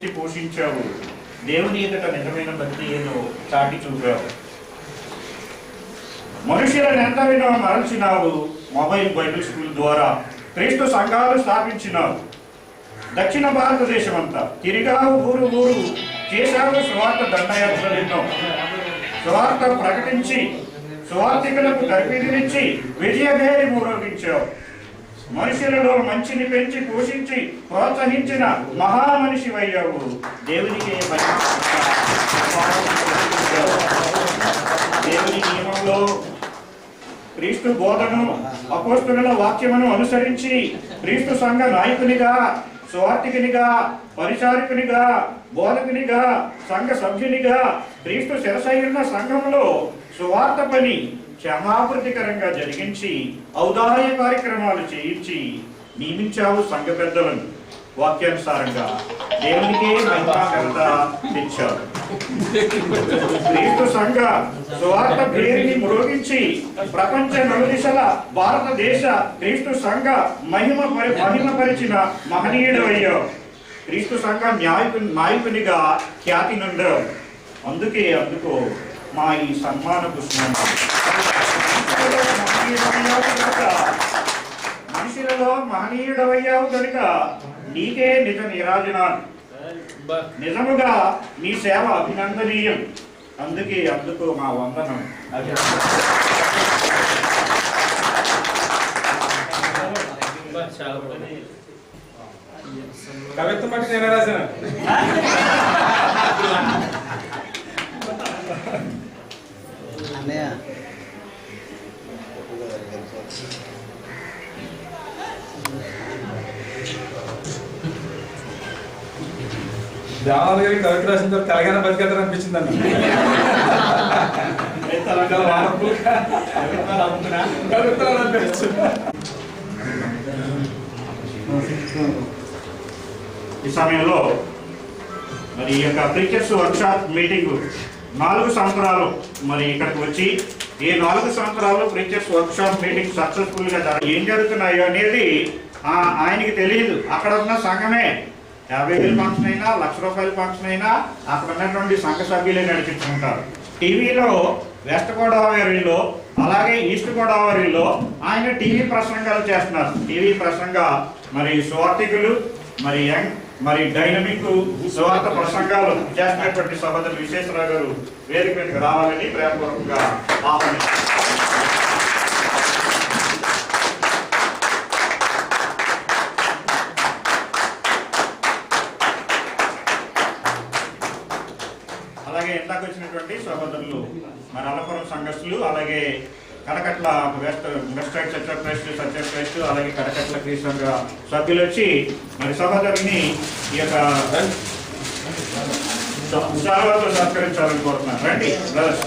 పోషించావు. దేవుని ఎదుట నిజమైన భక్తిను చాటి చూపావు. మనుషులను ఎంతైనా మరల్చినావు. మొబైల్ బైబిల్ స్కూల్ ద్వారా క్రీస్తు సంఘాలు స్థాపించినావు. దక్షిణ భారతదేశం అంతా తిరిగావు, ఊరు ఊరు చేశావు. సువార్త దండయాత్రలు ఎన్నో. సువార్త ప్రకటించి సువార్థికులకు తర్ఫీదునిచ్చి విజయభేరి ఊరేగించావు. మనుషులలో మంచిని పెంచి పోషించి ప్రోత్సహించిన మహామనిషి అయ్యావు. దేవునికి దేవుని నియమంలో క్రీస్తు బోధను అపోస్తుల వాక్యమును అనుసరించి క్రీస్తు సంఘ నాయకునిగా, స్వార్థికునిగా, పరిచారకునిగా, బోధకునిగా, సంఘ సభ్యునిగా క్రీస్తు శిరసైన సంఘంలో సువార్త పని క్షమాభివృద్ధికరంగా జరిగించి ఔదార్య కార్యక్రమాలు చేయించి నియమించావు. సంఘ పెద్దలను వాక్యానుసారంగా దేవునికే మహిమాఘనత తెచ్చావు. క్రీస్తు సంఘ సువార్త పేరుని మ్రోగించి ప్రపంచ నలుదిశల భారతదేశ క్రీస్తు సంఘ మహిమపరిచిన మహనీయుడయ్యావు. క్రీస్తు సంఘ నాయకునిగా ఖ్యాతి నుండావు. అందుకో మా ఈ సన్మాన పుష్పం. మనుషులలో మహనీయుడవయ్యావు కనుక నీకే నిజ నీరాజనాలు. నిజముగా నీ సేవ అభినందనీయం. అందుకో మా వందనం. కవిత్వం బట్టి నేను రాశాను. దేవాలయ గారికి కవిత రాసిన తర్వాత తెలంగాణ బతికేద్దారు అనిపించిందండి. ఈ సమయంలో మరి ఈ యొక్క ప్రీచర్స్ వర్క్షాప్ మీటింగ్ 4 సంవత్సరాలు మరి ఇక్కడికి వచ్చి ఈ 4 సంవత్సరాలు ప్రీచర్స్ వర్క్షాప్ మీటింగ్ సక్సెస్ఫుల్ గా ఏం జరుగుతున్నాయో అనేది ఆయనకి తెలియదు. అక్కడ ఉన్న సంఘమే 50,000 ఫంక్షన్ అయినా, ₹1,00,000 ఫంక్షన్ అయినా అక్కడ ఉన్నటువంటి సంఘ సభ్యులే నడిపించుకుంటారు. టీవీలో వెస్ట్ గోదావరిలో అలాగే ఈస్ట్ గోదావరిలో ఆయన టీవీ ప్రసంగాలు చేస్తున్నారు. టీవీ ప్రసంగ మరి స్వార్థికులు మరి యంగ్ మరి డైనమిక్ స్వార్థ ప్రసంగాలు చేస్తున్నటువంటి సహోదరు విశ్వేశ్వరరావు గారు వేదిక మీదకి రావాలని ప్రేమపూర్వకంగా ఆహ్వానిస్తారు. అలాగే ఇందాక వచ్చినటువంటి సహోదరులు మరి అల్లపురం సంఘస్థులు, అలాగే కడకట్ల వెస్ట్ సైడ్ సత్యప్రెస్ట్ అలాగే కడకట్ల క్రీస్తు సభ్యులు వచ్చి మరి సహోదరుని ఈ యొక్క ఉత్సాహాలతో సత్కరించాలని కోరుతున్నాను. రండి బ్రదర్స్.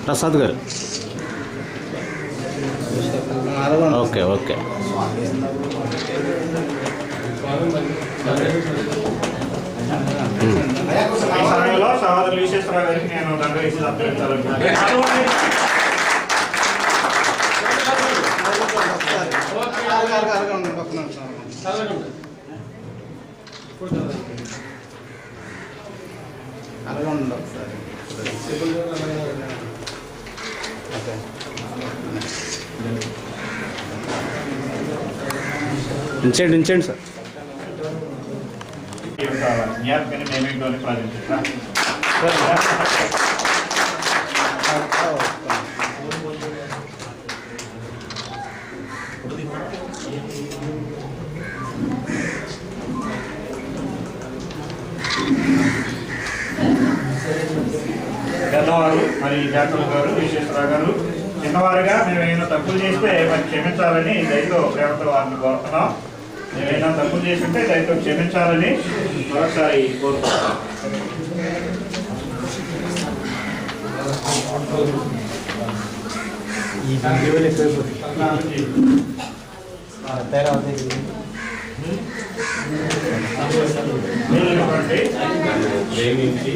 ప్రసాద్ గారు ఓకే ఓకే. ఈ సమయంలో సహోదరు విశ్వేశ్వరరావు గారికి నేను దండవేసి సత్కరించాలనుకుంటున్నాను. ఉంచండి సార్. ఈ యొక్క జ్ఞాపకాన్ని మేమేంటో అని ప్రార్థించుకుంటున్నాం. పెద్దవారు మరి జాతర గారు, విశ్వేశ్వరరావు గారు చిన్నవారుగా మేము ఏమైనా తప్పులు చేస్తే మరి క్షమించాలని దయతో ప్రేమతో వారిని కోరుతున్నాం. ఏమైనా తప్పులు చేస్తుంటే దయతో క్షమించాలని మరొకసారి కోరుతున్నాం. ప్రేమించి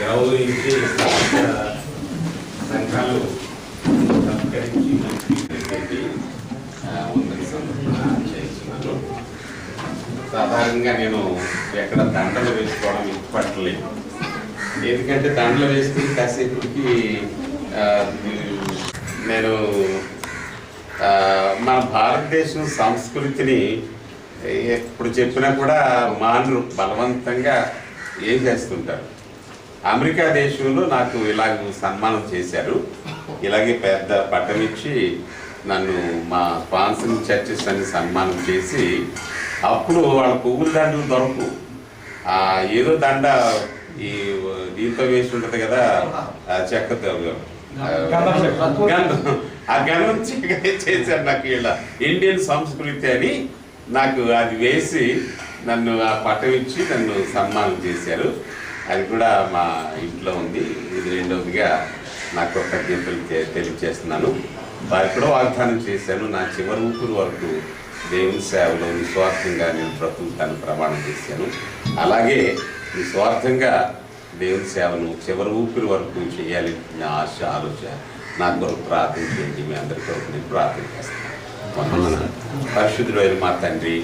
గౌరవించి సంఘాలు సంస్కరించి ఉందని చేస్తున్నాను. సాధారణంగా నేను ఎక్కడ దండలు వేసుకోవడం ఇష్టపడలేదు. ఎందుకంటే దండలు వేసుకుని కాసేపటికి నేను మన భారతదేశం సంస్కృతిని ఎప్పుడు చెప్పినా కూడా మానరు, బలవంతంగా ఏం చేస్తుంటారు. అమెరికా దేశంలో నాకు ఇలాగ సన్మానం చేశారు. ఇలాగే పెద్ద పట్టం ఇచ్చి నన్ను మా స్పాన్సరింగ్ చర్చెస్ అని సన్మానం చేసి, అప్పుడు వాళ్ళ పువ్వుల దండలు దొరకు ఏదో దండ ఈ దీంతో వేసి ఉంటుంది కదా, చెక్కతో గంధం, ఆ గంధం చేశారు నాకు. ఇలా ఇండియన్ సంస్కృతి అని నాకు అది వేసి నన్ను ఆ పట్టం ఇచ్చి నన్ను సన్మానం చేశారు. అది కూడా మా ఇంట్లో ఉంది. ఇది రెండవదిగా నాకు కృతజ్ఞతలు తెలియజేస్తున్నాను. వారికి కూడా వాగ్దానం చేశాను, నా చివరి ఊపిరి వరకు దేవుని సేవలో నిస్వార్థంగా నేను బ్రతుకుతాను ప్రమాణం చేశాను. అలాగే నిస్వార్థంగా దేవుని సేవను చివరి ఊపిరి వరకు చేయాలి నా ఆశ, ఆలోచన. నా కొరకు ప్రార్థన చేయండి. మీ అందరి కొరకు నేను ప్రార్థన చేస్తాను. పరిశుద్ధుడైన మా తండ్రి,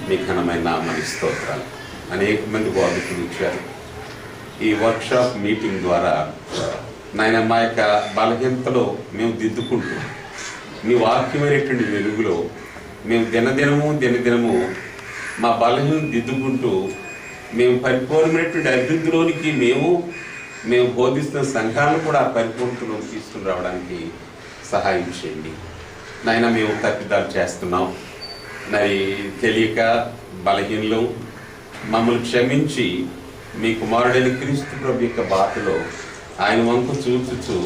మీ ఘనమైన నామని స్తోత్రాలు. అనేక మంది బోధకులు ఇచ్చారు. ఈ వర్క్షాప్ మీటింగ్ ద్వారా నాయన మా యొక్క బలహీనతలో మేము దిద్దుకుంటూ, మీ వాక్యమైనటువంటి వెలుగులో మేము దినదినము మా బలహీన దిద్దుకుంటూ మేము పరిపూర్ణమైనటువంటి అభివృద్ధిలోనికి మేము బోధిస్తున్న సంఘాలను కూడా పరిపూర్ణతలోకి తీసుకుని రావడానికి సహాయం చేయండి నాయన. మేము తప్పిదాలు చేస్తున్నాం, మరి తెలియక బలహీనలు, మమ్మల్ని క్షమించి మీ కుమారుడైన క్రీస్తు ప్రభు యొక్క బాటలో ఆయన వంకు చూచుచు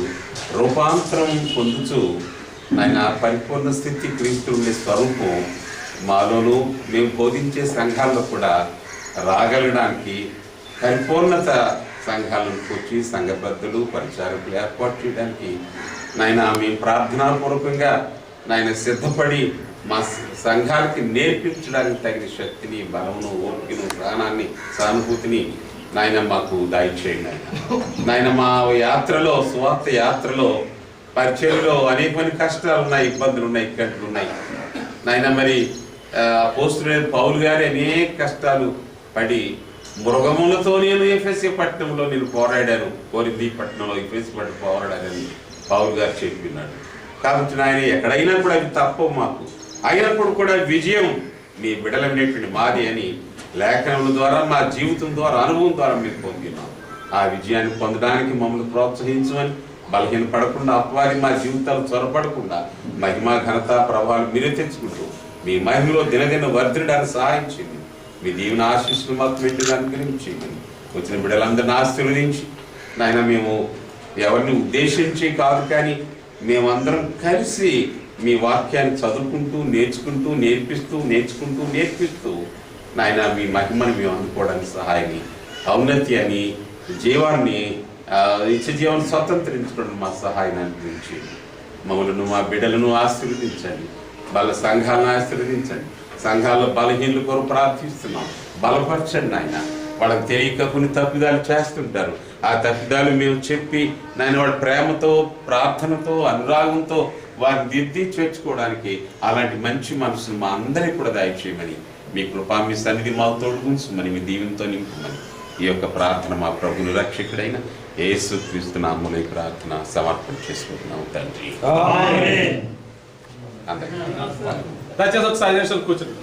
రూపాంతరం పొందుచు ఆయన పరిపూర్ణ స్థితి క్రీస్తు ఉండే స్వరూపం మాలోనూ మేము బోధించే సంఘాల్లో కూడా రాగలడానికి, పరిపూర్ణత సంఘాలను కూర్చి సంఘబద్ధులు పరిచారకులు ఏర్పాటు చేయడానికి నాయన మేము ప్రార్థనాపూర్వకంగా నాయన సిద్ధపడి మా సంఘాలకి నేర్పించడానికి తగిన శక్తిని, బలమును, ఓపికను, సహనాన్ని, సానుభూతిని నాయన మాకు దయచేయండి. నాయన మా యాత్రలో, సువార్త యాత్రలో, పరిచయంలో అనేకమైన కష్టాలు ఉన్నాయి, ఇబ్బందులు ఉన్నాయి, ఇక్కట్లు ఉన్నాయి నాయన. మరి అపోస్తలుడైన పౌలు గారి అనేక కష్టాలు పడి మృగములతో నేను ఎఫెసీ పట్టణంలో నేను పోరాడాను, కొరింథీ పట్టణంలో ఎఫెసీ పట్టణం పోరాడానని పౌలు గారు చెప్పినాడు. కాబట్టి నాయన ఎక్కడైనా కూడా అవి తప్పవు మాకు, అయినప్పుడు కూడా విజయం మీ బిడలమైనటువంటి మాది అని లేఖనముల ద్వారా, మా జీవితం ద్వారా, అనుభవం ద్వారా మేము పొందినాం. ఆ విజయాన్ని పొందడానికి మమ్మల్ని ప్రోత్సహించమని, బలహీన పడకుండా, అపవాది మా జీవితాలు చొరపడకుండా మహిమా, ఘనత, ప్రభావాలు మీరే తెచ్చుకుంటూ మీ మహిమలో దినదిన వర్ధిల్లడానికి సహాయం చేయండి. మీ దీవెన ఆశీస్సులు మాకు మెండుగా అనుగ్రహించేయమని, వచ్చిన బిడ్డలందరినీ ఆశీర్వదించి నాయన మేము ఎవరిని ఉద్దేశించి కాదు, కానీ మేమందరం కలిసి మీ వాక్యాన్ని చదువుకుంటూ, నేర్చుకుంటూ, నేర్పిస్తూ నాయన మీ మహిమని మేము అందుకోవడానికి సహాయాన్ని, ఔన్నత్యాన్ని, జీవాన్ని, నిత్య జీవాన్ని స్వతంత్రించుకోవడం మా సహాయాన్ని అనిపించి మమ్మల్ని, మా బిడ్డలను ఆశీర్వదించండి. వాళ్ళ సంఘాలను ఆశీర్వదించండి. సంఘాల్లో బలహీనల కొరకు ప్రార్థిస్తున్నాం, బలపరచండి నాయన. వాళ్ళకి తెలియక కొన్ని తప్పిదాలు చేస్తుంటారు. ఆ తప్పిదాలు మేము చెప్పి నాయన వాళ్ళ ప్రేమతో, ప్రార్థనతో, అనురాగంతో వారిని దిద్ది చేర్చుకోవడానికి అలాంటి మంచి మనసును మా అందరికీ కూడా దయచేయమని, మీ కృపా, మీ సన్నిధి మాకు తోడుగుంచమని, మీ దీవెనతో నింపమని ఈ యొక్క ప్రార్థన మా ప్రభుని రక్షకుడైన యేసుక్రీస్తు నామములో ఈ ప్రార్థన సమర్పణ చేసుకుంటున్నాం తండ్రి. దయచేసి ఒక 5 నిమిషాలు కూర్చోండి.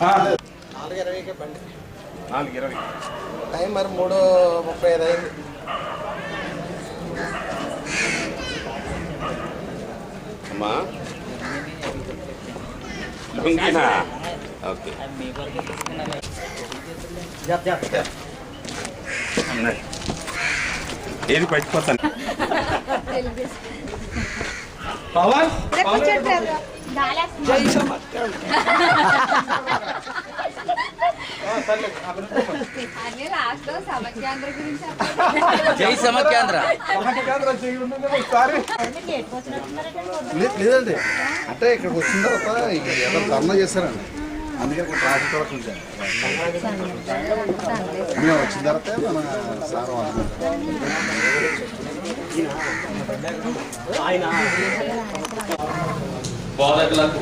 4:20కి బండి 4:20 టైం మరి 3:35 అయింది. అమ్మా లుంగినా ఓకే. ఏది పట్టిపోతాను. పవన్ జై సమాఖ్యాంధ్ర. లేదండి, అంటే ఇక్కడికి వచ్చిన తర్వాత ఏదో ధర్నా చేశారండి, అందుకే ఇక్కడ ట్రాఫిక్ కూడా కొంచెం మేము వచ్చిన తర్వాత మన సార్ బోధకులకు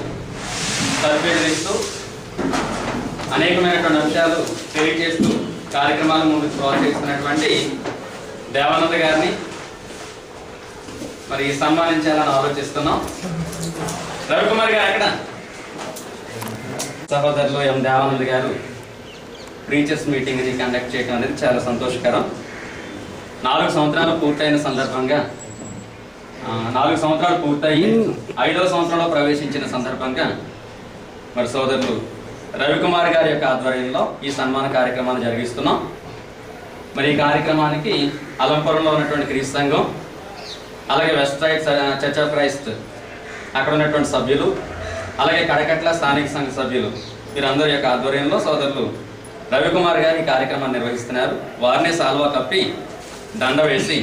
తరబేదు ఇస్తూ అనేకమైనటువంటి అంశాలు తెలియజేస్తూ కార్యక్రమాలు ముందుకు ప్రోత్సహిస్తున్నటువంటి దేవానంద గారిని మరి సన్మానించాలని ఆలోచిస్తున్నాం. రవికుమార్ గారు ఎక్కడ? సహోదరులు ఎం దేవానంద్ గారు ప్రీచర్స్ మీటింగ్ని కండక్ట్ చేయడం అనేది చాలా సంతోషకరం. 4 సంవత్సరాలు పూర్తయిన సందర్భంగా 4 సంవత్సరాలు పూర్తయి 5వ సంవత్సరంలో ప్రవేశించిన సందర్భంగా మరి సోదరులు రవికుమార్ గారి యొక్క ఆధ్వర్యంలో ఈ సన్మాన కార్యక్రమాన్ని జరిగిస్తున్నాం. మరి ఈ కార్యక్రమానికి అలంపురంలో ఉన్నటువంటి క్రీస్తు సంఘం, అలాగే west side church of Christ అక్కడ ఉన్నటువంటి సభ్యులు, అలాగే కడకట్ల స్థానిక సంఘ సభ్యులు వీరందరి యొక్క ఆధ్వర్యంలో సోదరులు రవికుమార్ గారు ఈ కార్యక్రమాన్ని నిర్వహిస్తున్నారు. వారినే సాల్వా కప్పి దండ వేసి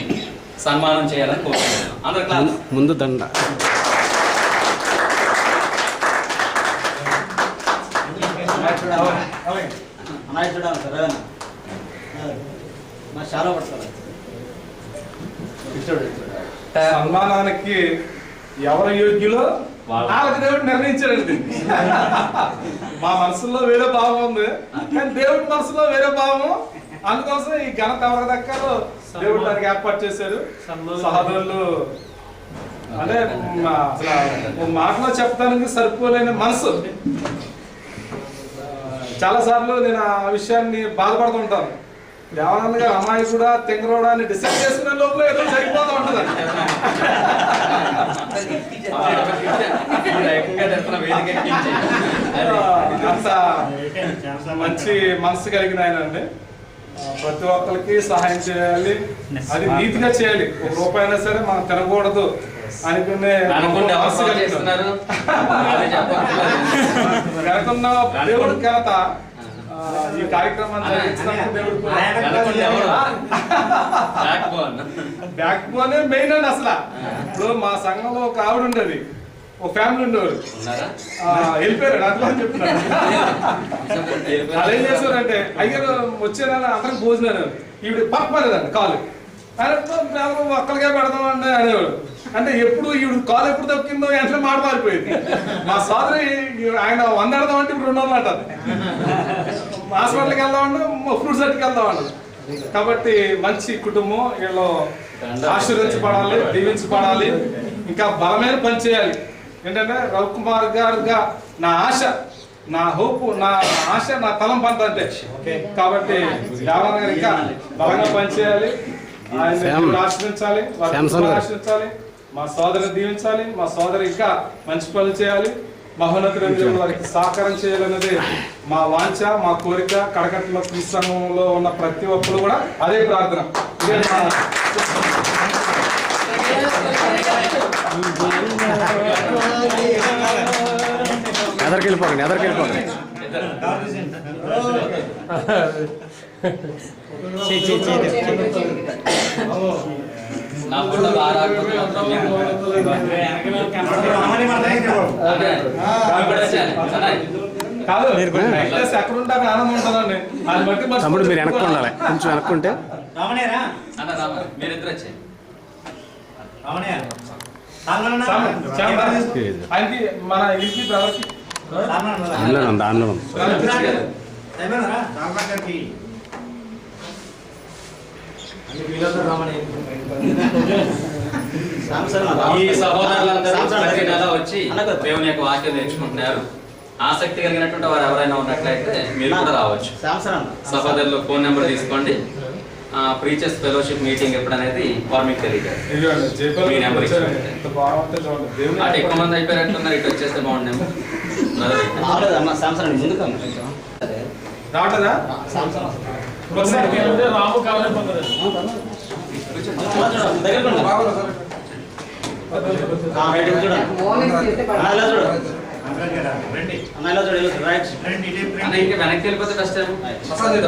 సన్మానం చేయాలని కోరుకుంటున్నాం. అందరూ క్లాస్ ముందు దండ. సన్మానానికి ఎవరు యోగ్యులో వాళ్ళకి దేవుడు నిర్ణయించాడండి. మా మనసులో వేరే భావం ఉంది, కానీ దేవుడి మనసులో వేరే భావం. అందుకోసం ఈ ఘనత ఎవరికి దక్కాలో దేవుడు దానికి ఏర్పాటు చేశాడు. సహోదరులు అంటే అసలు మాటలో చెప్పడానికి సరిపోలేని మనసు. చాలా సార్లు నేను ఆ విషయాన్ని బాధపడుతూ ఉంటాను. దేవానంద గారు అమ్మాయి కూడా తింగరోడా అని డిసైడ్ చేసుకునే లోపల ఏదో జరిగిపోతూ ఉంటుంది. అంత మంచి మనసు కలిగిన ఆయన అండి. ప్రతి ఒక్కరికి సహాయం చేయాలి, అది నీతిగా చేయాలి. 1 రూపాయి అయినా సరే మనం తినకూడదు అనుకునే వెనకున్న దేవుడు ఘనత ఈ కార్యక్రమాన్ని బ్యాక్ బోనే మెయిన్ అండి. అసలు ఇప్పుడు మా సంఘంలో ఒక ఆవిడ ఉండేది, ఒక ఫ్యామిలీ ఉండేవారు, వెళ్ళిపోయారు. అట్లా అని చెప్తున్నారు. అలా ఏం చేశారంటే అయ్యారు వచ్చే నెల అందరికి భోజనాలు ఈవిడ పక్కలేదండి కాలు ఒక్కరికే పెడదామండి అనేవాడు. అంటే ఎప్పుడు ఈవిడ కాలు ఎప్పుడు దక్కిందో వెంటనే మాట మారిపోయింది. మా సోదరి ఆయన 100 పెడదామంటే ఇప్పుడు 200 అంటారు. హాస్పిటల్కి వెళ్దామంటే ఫ్రూట్స్ అట్టుకు వెళ్దామండి. కాబట్టి మంచి కుటుంబం, వీళ్ళు ఆశీర్వదించబడాలి, దీవించబడాలి, ఇంకా బలమైన పని చేయాలి. ఏంటంటే రవికుమార్ గారుగా నా ఆశ, నా హోప్, నా ఆశ, నా తలం పంట అంటే. కాబట్టి దేవానంద గారు ఇంకా బలంగా పనిచేయాలి, ఆయన ఆశ్రయించాలి, ఆశ్రయించాలి, మా సోదరిని దీవించాలి, మా సోదరి ఇంకా మంచి పనులు చేయాలి, మహోన్నతులు వారికి సహకారం చేయాలన్నది మా వాంఛ, మా కోరిక. కడకట్లో క్రీస్తు సంఘంలో ఉన్న ప్రతి ఒక్కరు కూడా అదే ప్రార్థన. ఎదరికెళ్ళిపోకండి. నా ఫోటో బాగా కాదు ఎక్కడ ఉంటే ఆనందం ఉంటుందండి. అది బట్టి తమ్ముడు మీరు వెనక్కు ఉండాలి, కొంచెం వెనక్కుంటే. మీరిద్దరు వచ్చాయి. ఆయనకి మన ఇంటి బ్రదర్కి దానిలో ఉంది. ఈ సహోదరులందరూ ప్రతి నెల వచ్చి దేవుని యొక్క వాక్యం నేర్చుకుంటున్నారు. ఆసక్తి కలిగినటువంటి వారు ఎవరైనా ఉన్నట్లయితే మీరు కూడా రావచ్చు. సహోదరులు ఫోన్ నెంబర్ తీసుకోండి. ప్రీచర్స్ ఫెలోషిప్ మీటింగ్ ఎప్పుడనేది వారు మీకు తెలియదు. మీ నెంబర్ అటు ఎక్కువ మంది అయిపోయినట్టున్నారు. ఇటు వచ్చేస్తే బాగుండేమో. రావటదా రాము కావాలి వెనక్కి వెళ్ళిపోతే కష్టం. దగ్గర